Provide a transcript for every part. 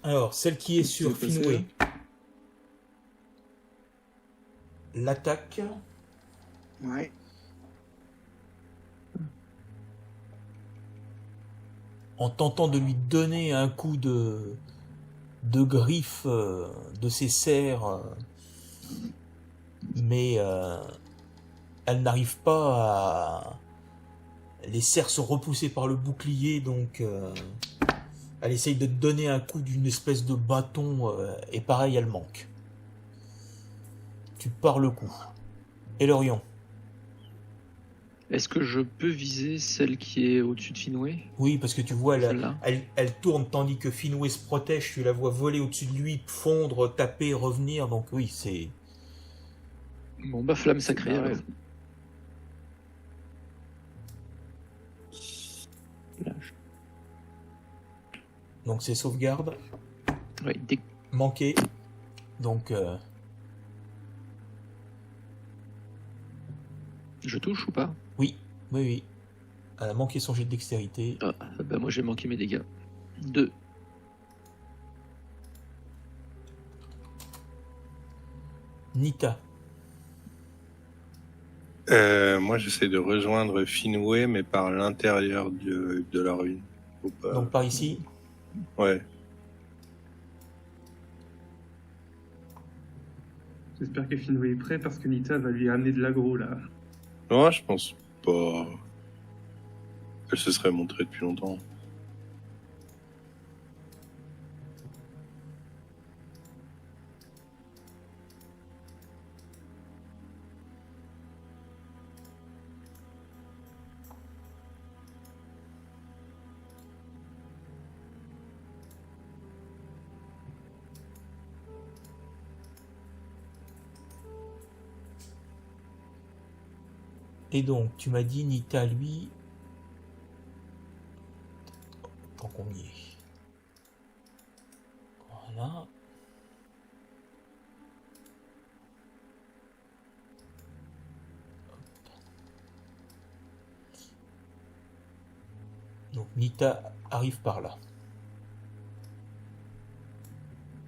Alors, celle qui est sur Qu'est-ce qui s'est Finwë, passé, l'attaque. Ouais. En tentant de lui donner un coup de griffe de ses serres, mais elle n'arrive pas à... Les serres sont repoussées par le bouclier, donc elle essaye de te donner un coup d'une espèce de bâton, et pareil, elle manque. Tu pars le coup. Et Lorion? Est-ce que je peux viser celle qui est au-dessus de Finwë? Oui, parce que tu vois, Celle-là. elle tourne tandis que Finwë se protège, tu la vois voler au-dessus de lui, fondre, taper, revenir, donc oui, c'est... Bon, bah, flamme sacrée, pareil. alors. Lâche. Donc c'est sauvegarde, Ouais, manqué, donc... Je touche ou pas? Oui, oui, oui. Elle a manqué son jet de dextérité. Ah, bah moi j'ai manqué mes dégâts. 2. Nita. Moi, j'essaie de rejoindre Finwë, mais par l'intérieur de la ruine. Faut pas... Donc par ici. Ouais. J'espère que Finwë est prêt parce que Nita va lui amener de l'aggro là. Non, je pense pas. Elle se serait montrée depuis longtemps. Et donc, tu m'as dit, Nita, lui... Tant qu'on y est. Voilà. Donc Nita arrive par là.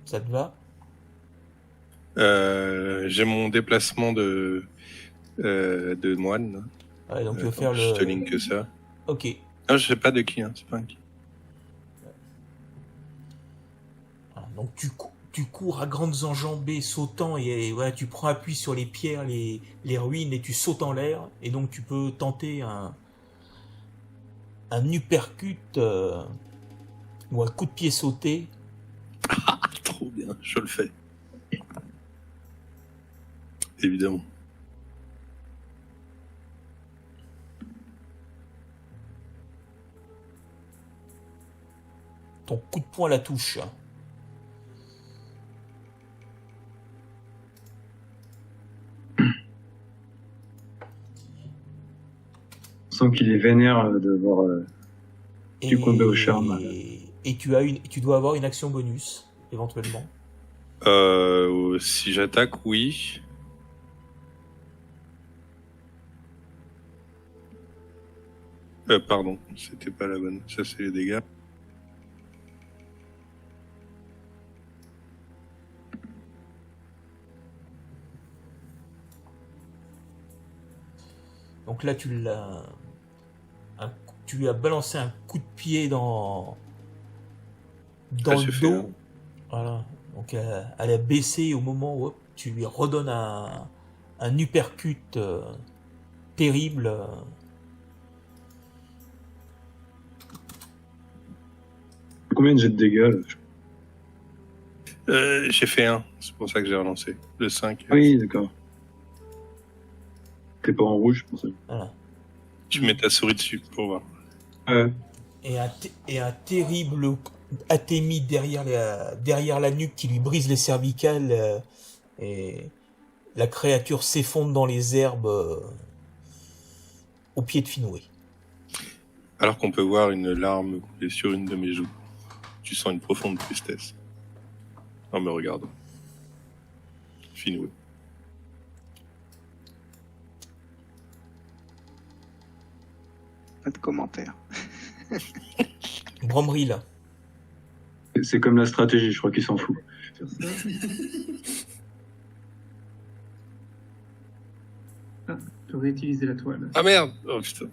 Ça te va? J'ai mon déplacement de moine. Ouais, donc tu veux faire Je te le... ligne que ça. Ok. Non, je sais pas de qui, hein. C'est pas un qui. Voilà, donc tu cours à grandes enjambées, sautant, et voilà, tu prends appui sur les pierres, les ruines, et tu sautes en l'air. Et donc tu peux tenter un uppercut ou un coup de pied sauté. Trop bien, je le fais. Évidemment. Ton coup de poing la touche. On sent qu'il est vénère de voir du combat au charme. Et tu dois avoir une action bonus, éventuellement. Si j'attaque, oui. Pardon, c'était pas la bonne. Ça, c'est les dégâts. Donc là, tu lui as balancé un coup de pied dans le dos. Voilà. Donc elle a baissé au moment où hop, tu lui redonnes un uppercut terrible. Combien de jets de dégâts là? J'ai fait 1, c'est pour ça que j'ai relancé. Le 5. Oui, d'accord. T'es pas en rouge pour ça. Voilà. Tu mets ta souris dessus pour voir. Et un terrible atémie derrière la nuque qui lui brise les cervicales, et la créature s'effondre dans les herbes au pied de Finwë. Alors qu'on peut voir une larme couler sur une de mes joues. Tu sens une profonde tristesse en me regardant. Finwë. Pas de commentaire. Bromril. C'est comme la stratégie, je crois qu'il s'en fout. Faire ça. Ah, je peux réutiliser la toile. Ah merde! Oh putain.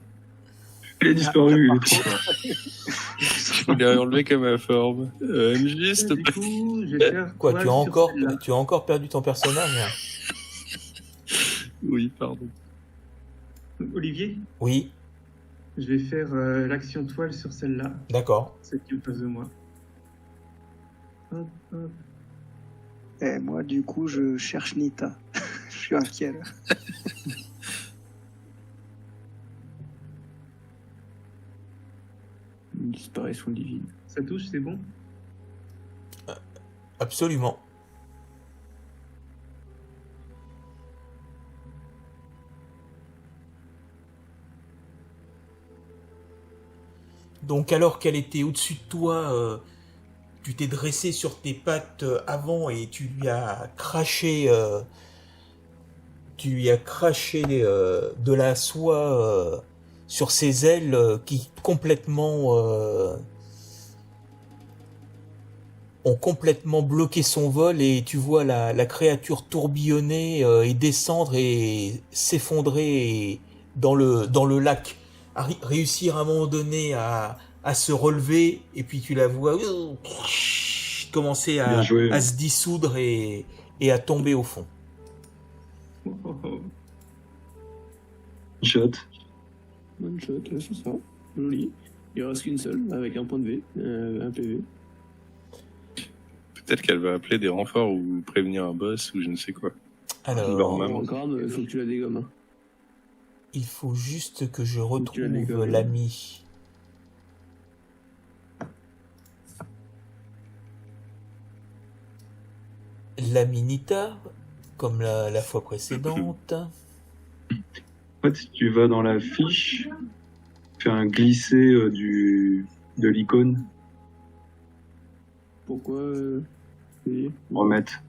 Il a disparu, il est trop fort. Je voulais enlever comme ma forme. MJ, s'il te Du plaît. coup, je vais faire Quoi, toile tu as sur encore, celle-là. tu as encore perdu ton personnage? Oui, pardon. Olivier, Oui, je vais faire l'action toile sur celle-là, d'accord. celle qui est en face de moi. Hop, hop. Et moi, du coup, je cherche Nita. Je suis inquiet, là. Une disparition divine. Ça touche, c'est bon? Absolument. Donc alors qu'elle était au-dessus de toi, tu t'es dressé sur tes pattes avant et tu lui as craché de la soie sur ses ailes qui ont complètement bloqué son vol, et tu vois la créature tourbillonner et descendre et s'effondrer dans le lac, réussir à un moment donné à se relever, et puis tu la vois commencer Bien joué. à se dissoudre et à tomber au fond. Oh, oh, oh. Shot. One shot, ouais, c'est ça. Joli. Il reste qu'une seule, avec un point de V, un PV. Peut-être qu'elle va appeler des renforts ou prévenir un boss ou je ne sais quoi. Alors, Normalement. Bon, grave, il faut que tu la dégommes. Hein. il faut juste que je tu la retrouve dégommes. l'ami. L'ami Nita, comme la fois précédente. En fait, si tu vas dans la fiche, fais un glisser de l'icône, Pourquoi oui. remettre.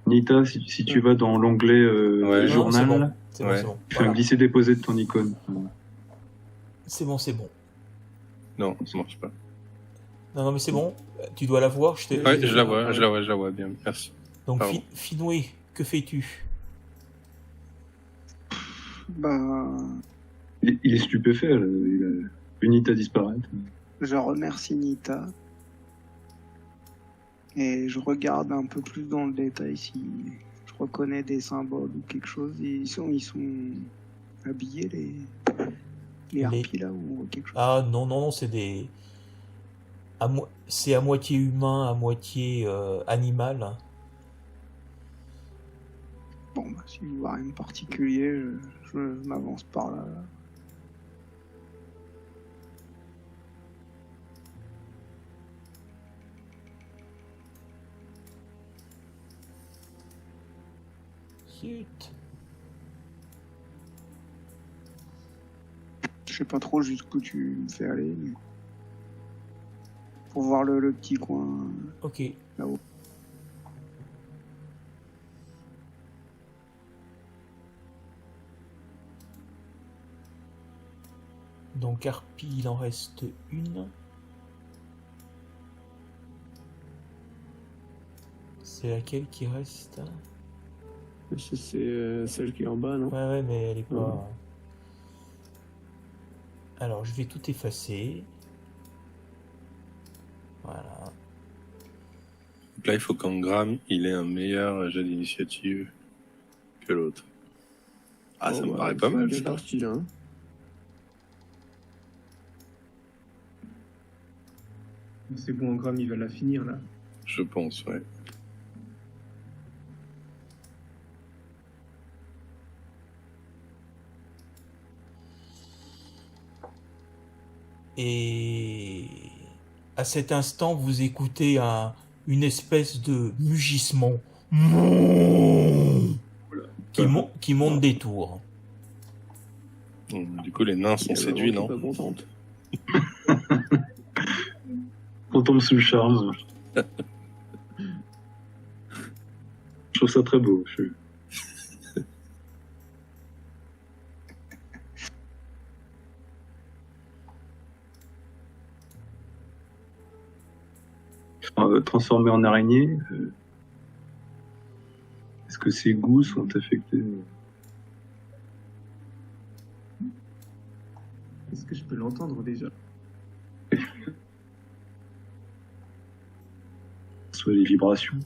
Nita, si tu vas dans l'onglet Ouais. Non, journal, c'est bon. C'est bon, Ouais. c'est bon. fais un Voilà. glisser-déposer de ton icône. C'est bon, c'est bon. Non, ça marche pas. Non, non, mais c'est bon. Tu dois la voir. Ouais, je la vois bien. Merci. Donc, Pardon. Finoué, que fais-tu? Bah, Il est stupéfait, là. Il a une Nita disparaître. je remercie Nita. Et je regarde un peu plus dans le détail si je reconnais des symboles ou quelque chose. Ils sont habillés, les harpies, là, ou quelque chose. Ah non, non, non, c'est c'est à moitié humain, à moitié animal. Bon, bah, si je vois rien de particulier, je m'avance par là. Zut. Je sais pas trop jusqu'où tu me fais aller, mais... Pour voir le petit coin Ok. là-haut. Donc harpie, il en reste une. C'est laquelle qui reste? C'est celle qui est en bas, non? Ouais, ouais, mais elle est pas... Ouais. Alors, je vais tout effacer. Voilà. Donc là, il faut qu'Angram, il ait un meilleur jet d'initiative que l'autre. Ah, ça me paraît pas mal, C'est ça. bien parti, là. Hein. C'est bon, Engram, il va la finir, là. Je pense, ouais. Et à cet instant, vous écoutez une espèce de mugissement qui monte des tours. Du coup, les nains sont Il y a séduits, maman non? qui est pas contente. On tombe sous le charme. Je trouve ça très beau. transformé en araignée. Est-ce que ses goûts sont affectés? Est-ce que je peux l'entendre déjà? Soit les vibrations.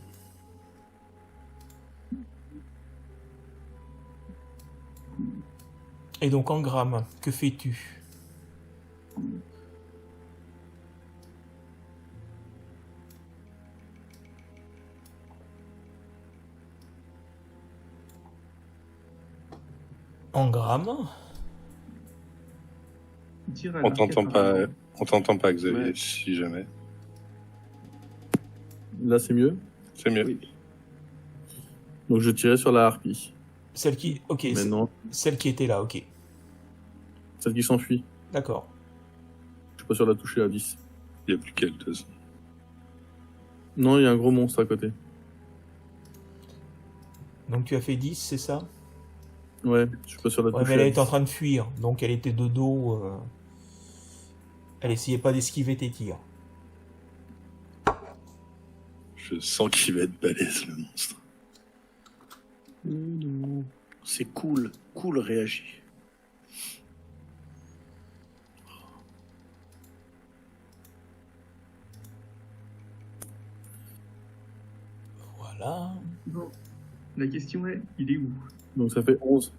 Et donc, Engram, que fais-tu? Engram? Dire à On l'arc t'entend pas, apparemment. on t'entend pas, Xavier, Ouais. si jamais. Là, c'est mieux. C'est mieux. Oui. Donc, je tirais sur la harpie. Celle qui... Ok, Maintenant, celle qui était là, ok. celle qui s'enfuit. D'accord. Je suis pas sûr de la toucher à 10. Il n'y a plus qu'elle, de toute façon. Non, il y a un gros monstre à côté. Donc tu as fait 10, c'est ça? Ouais, je suis pas sûr de la Ouais, toucher mais elle à était en 10. train de fuir, donc elle était de dos. Elle essayait pas d'esquiver tes tirs. Je sens qu'il va être balèze, le monstre. Non. C'est cool. Cool réagit. Voilà. Bon, la question est, il est où? Donc, ça fait 11.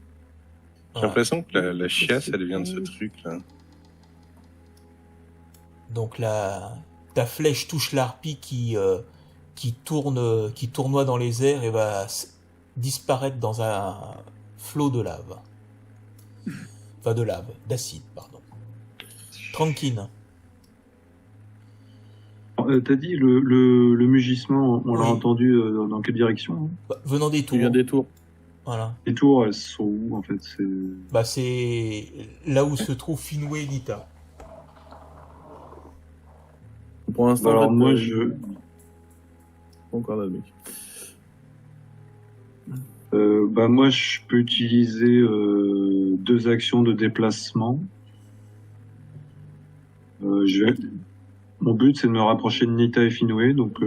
J'ai l'impression que la chiasse, elle vient de ce truc-là. Donc ta flèche touche l'harpie qui tournoie dans les airs et va disparaître dans un flot de lave. Enfin de lave, d'acide, pardon. Tranquille. T'as dit le mugissement, on l'a Oui. entendu dans quelle direction? Bah, venant des Il tours. vient des tours. Voilà. Les tours, elles sont où en fait? Bah c'est là où se trouve Finwë et Nita. Pour l'instant, Alors en fait, moi, Pas encore là, le mec. moi, je peux utiliser 2 actions de déplacement. Mon but, c'est de me rapprocher de Nita et Finwë, donc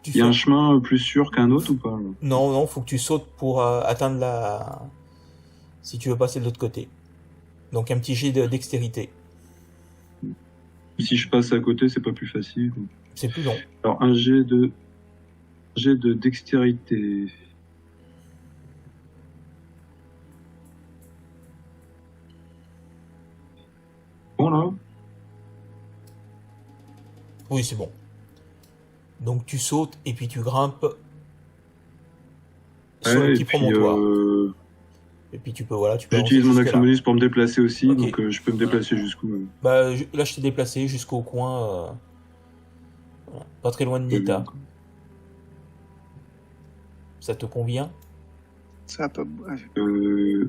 Tu il y a un sautes. chemin plus sûr qu'un autre ou pas? Non, faut que tu sautes pour atteindre la... Si tu veux passer de l'autre côté. Donc un petit jet de dextérité. Si je passe à côté, c'est pas plus facile. C'est plus long. Alors un jet de dextérité. Bon là. Oui, c'est bon. Donc tu sautes et puis tu grimpes sur le Ouais, et petit puis promontoire. Et puis tu peux j'utilise avancer mon jusque action là. bonus pour me déplacer aussi, Ok. donc je peux me déplacer jusqu'où? Bah, là, je t'ai déplacé jusqu'au coin, voilà, pas très loin de Nita. Ça te convient? Ça a pas. Pas de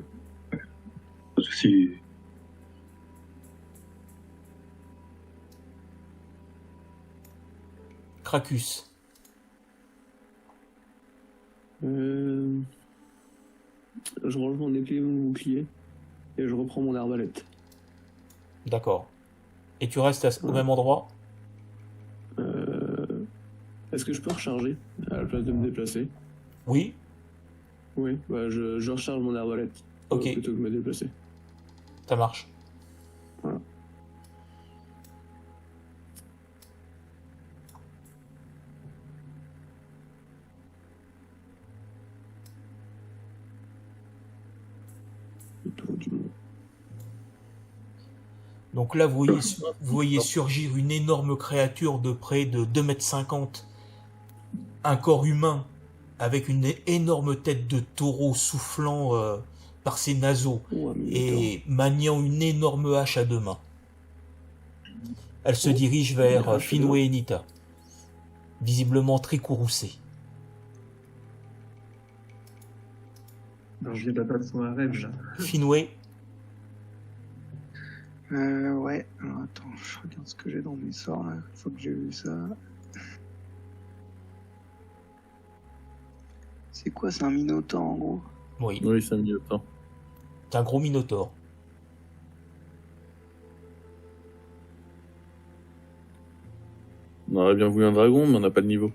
souci. Cracus. Je range mon épée et mon bouclier et je reprends mon arbalète. D'accord. Et tu restes au même endroit? Est-ce que je peux recharger à la place de me déplacer? Oui? Oui, bah je recharge mon arbalète Ok. plutôt que me déplacer. Ça marche. Voilà. Le tour du monde. Donc là, vous voyez surgir une énorme créature de près de 2,50 m. Un corps humain avec une énorme tête de taureau soufflant par ses naseaux Oh, un minotaure. et maniant une énorme hache à 2 mains. Elle se dirige vers une hache à Finwë et Nita, visiblement très courroucée. Alors, je viens d'abattre son harem, là. Finwë, Ouais. Alors, attends, je regarde ce que j'ai dans mes sorts là. Une fois que j'ai vu ça. C'est quoi? C'est un minotaure en gros? oui, Oui, ça a mis le temps. c'est un gros minotaure. On aurait bien voulu un dragon, mais on n'a pas le niveau.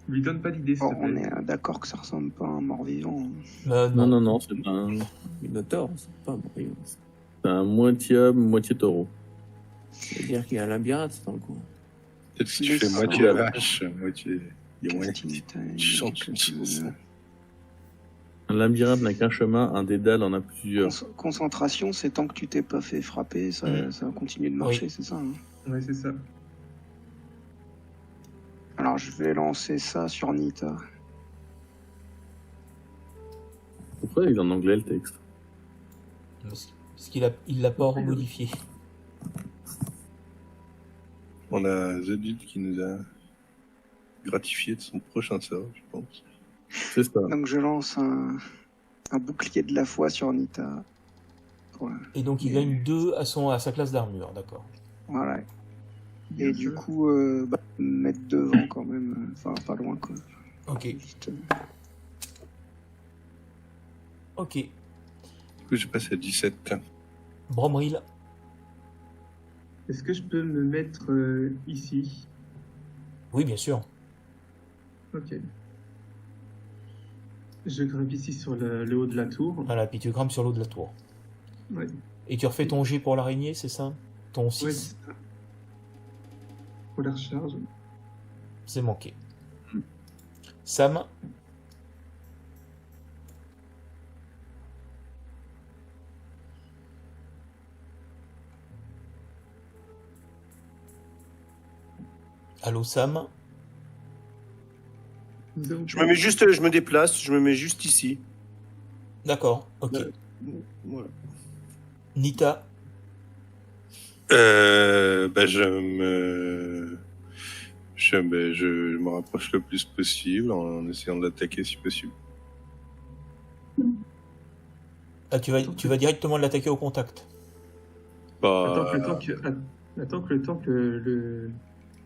Lui donne pas l'idée, s'il Bon, te on plaît. est d'accord que ça ressemble pas à un mort-vivant. Non, c'est un, Minotaure, c'est pas un brillant. c'est un moitié homme, moitié taureau. C'est-à-dire qu'il y a un labyrinthe dans le coin. Peut-être si tu Mais fais ça, moitié vache, moitié. Il y a moyen. Casting Tu sens time, que c'est ça. Un labyrinthe n'a qu'un chemin, un dédale en a plusieurs. Concentration, c'est tant que tu t'es pas fait frapper, ça va continuer de marcher, Oui. c'est ça. Hein. Ouais, c'est ça. Alors je vais lancer ça sur Nita. Pourquoi il est en anglais le texte? Parce qu'il l'a pas remodifié. On a Zedit qui nous a gratifié de son prochain sort, je pense. C'est ça. Donc je lance un bouclier de la foi sur Nita. Voilà. Et donc il gagne 2 à sa classe d'armure, d'accord. Voilà. Et du coup, mettre devant quand même, enfin pas loin quoi. Ok, Vite. ok. Du coup, je passe à 17. Bromril, Est-ce que je peux me mettre ici? oui bien sûr. Ok. Je grimpe ici sur le haut de la tour. Voilà, puis tu grimpes sur l'eau de la tour. Ouais. Et tu refais ton jet pour l'araignée, c'est ça? Ton 6, Ouais, c'est ça. Pour la recharge. c'est manqué. Sam, allô Sam? Nous avons Je me déplace, je me mets juste ici. D'accord, ok. Ouais. Voilà. Nita, Je me rapproche le plus possible en essayant d'attaquer si possible. ah, tu vas directement l'attaquer au contact. Bah, Attends que le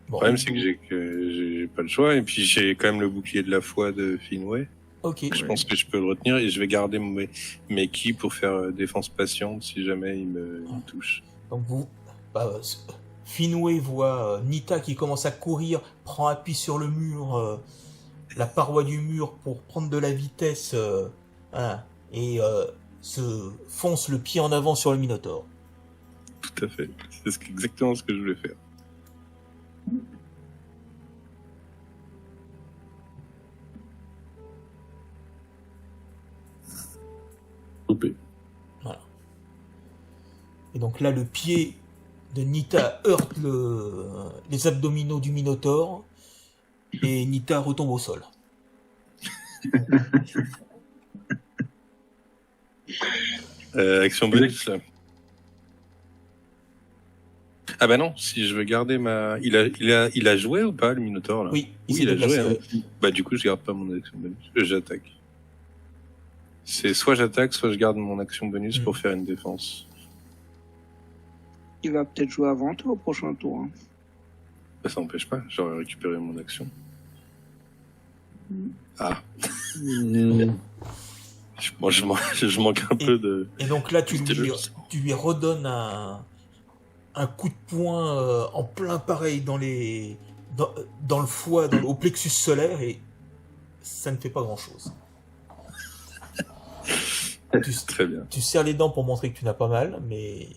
Bon, le problème, c'est que j'ai pas le choix. Et puis, j'ai quand même le bouclier de la foi de Finway. ok. Je pense que je peux le retenir et je vais garder mes ki pour faire défense patiente si jamais il me touche. Donc Finway voit Nita qui commence à courir, prend appui sur le mur, la paroi du mur pour prendre de la vitesse, et se fonce le pied en avant sur le Minotaure. Tout à fait. C'est exactement ce que je voulais faire. Loupé. Et donc là, le pied de Nita heurte les abdominaux du Minotaure, et Nita retombe au sol. Action bonus. Là. Ah bah non, si je veux garder ma... Il a joué ou pas, le Minotaure, là? Oui, Il a joué. déplacé, Hein. Bah du coup, je garde pas mon action bonus. J'attaque. C'est soit j'attaque, soit je garde mon action bonus pour faire une défense. Il va peut-être jouer avant toi au prochain tour. Hein. Bah, ça n'empêche pas, j'aurais récupéré mon action. Ah. Je manque un peu de... Et donc là, tu C'était lui redonnes un coup de poing en plein pareil dans le foie, au plexus solaire, et ça ne fait pas grand-chose. Très bien. Tu serres les dents pour montrer que tu n'as pas mal, mais...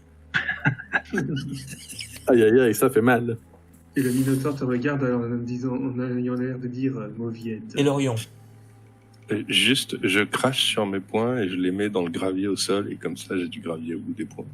Aïe aïe aïe, ça fait mal. Et le Minotaure te regarde en ayant l'air de dire mauviette. Et Lorion, Juste, je crache sur mes points et je les mets dans le gravier au sol, et comme ça, j'ai du gravier au bout des points.